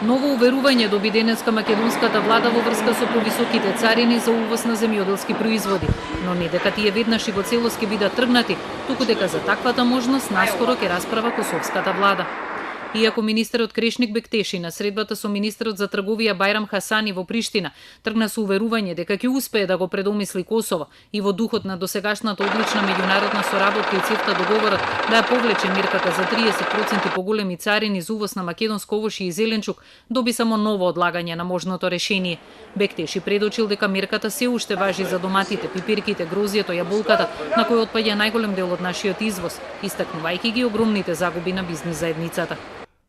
Ново уверување доби денеска македонската влада во врска со повисоките царини за увоз на земјоделски производи, но не дека тие веднаш и во целост ќе бидат тргнати, туку дека за таквата можност наскоро ќе расправа косовската влада. Иако министерот Крешник Бектеши на средбата со министерот за трговија Бајрам Хасани во Приштина тргна со уверување дека ќе успее да го предомисли Косово и во духот на досегашната одлична меѓународна соработка и цевта договорот да ја повлече мерката за 30% поголеми царини за увоз на македонско овошје и зеленчук, доби само ново одлагање на можното решение. Бектеши предочил дека мерката се уште важи за доматите, пиперките, грозјето, јаболката, на кои отпаѓа најголем дел од нашиот извоз, истакнувајќи ги огромните загуби на бизнис заедницата.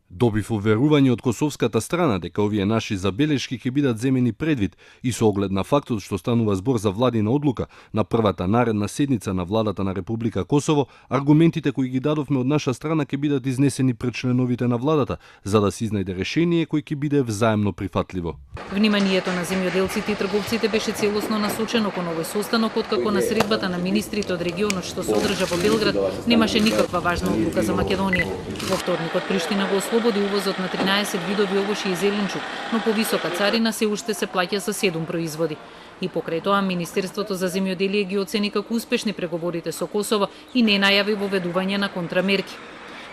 Добив уверување од косовската страна дека овие наши забелешки ќе бидат земени предвид и со оглед на фактот што станува збор за владина одлука на првата наредна седница на владата на Република Косово, аргументите кои ги дадовме од наша страна ќе бидат изнесени пред членовите на владата, за да се изнајде решение кој ќе биде взаемно прифатливо. Вниманието на земјоделците и трговците беше целосно насочено кон овој состанок, откако на средбата на министрите од регионот што се одржа во Белград немаше никаква важна одлука за Македонија. Во вторникот Приштина го ослободи увозот на 13 видови овошје и зеленчук, но повисока царина се уште се плаќа за 7 производи. И покрај тоа Министерството за земјоделие ги оцени како успешни преговорите со Косово и не најави воведување на контрамерки.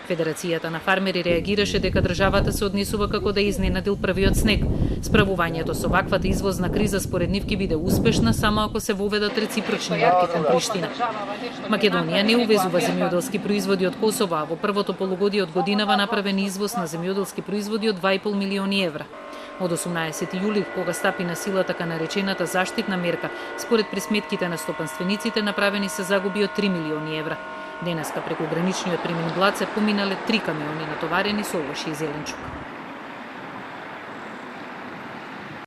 Федерацијата на фармери реагираше дека државата се однесува како да изненадил првиот снег. Справувањето со ваквата извозна криза според нив ќе биде успешна само ако се воведат реципрочни мерки кон Приштина. Македонија не увезува земјоделски производи од Косово, а во првото полугодие од годинава направен извоз на земјоделски производи од 2,5 милиони евра. Од 18 јули, кога стапи на сила така наречената заштитна мерка, според пресметките на стопанствениците направени се загуби од 3 милиони евра. Денеска преку граничниот премин Блаце поминале 3 камиони натоварени со овошје и зеленчук.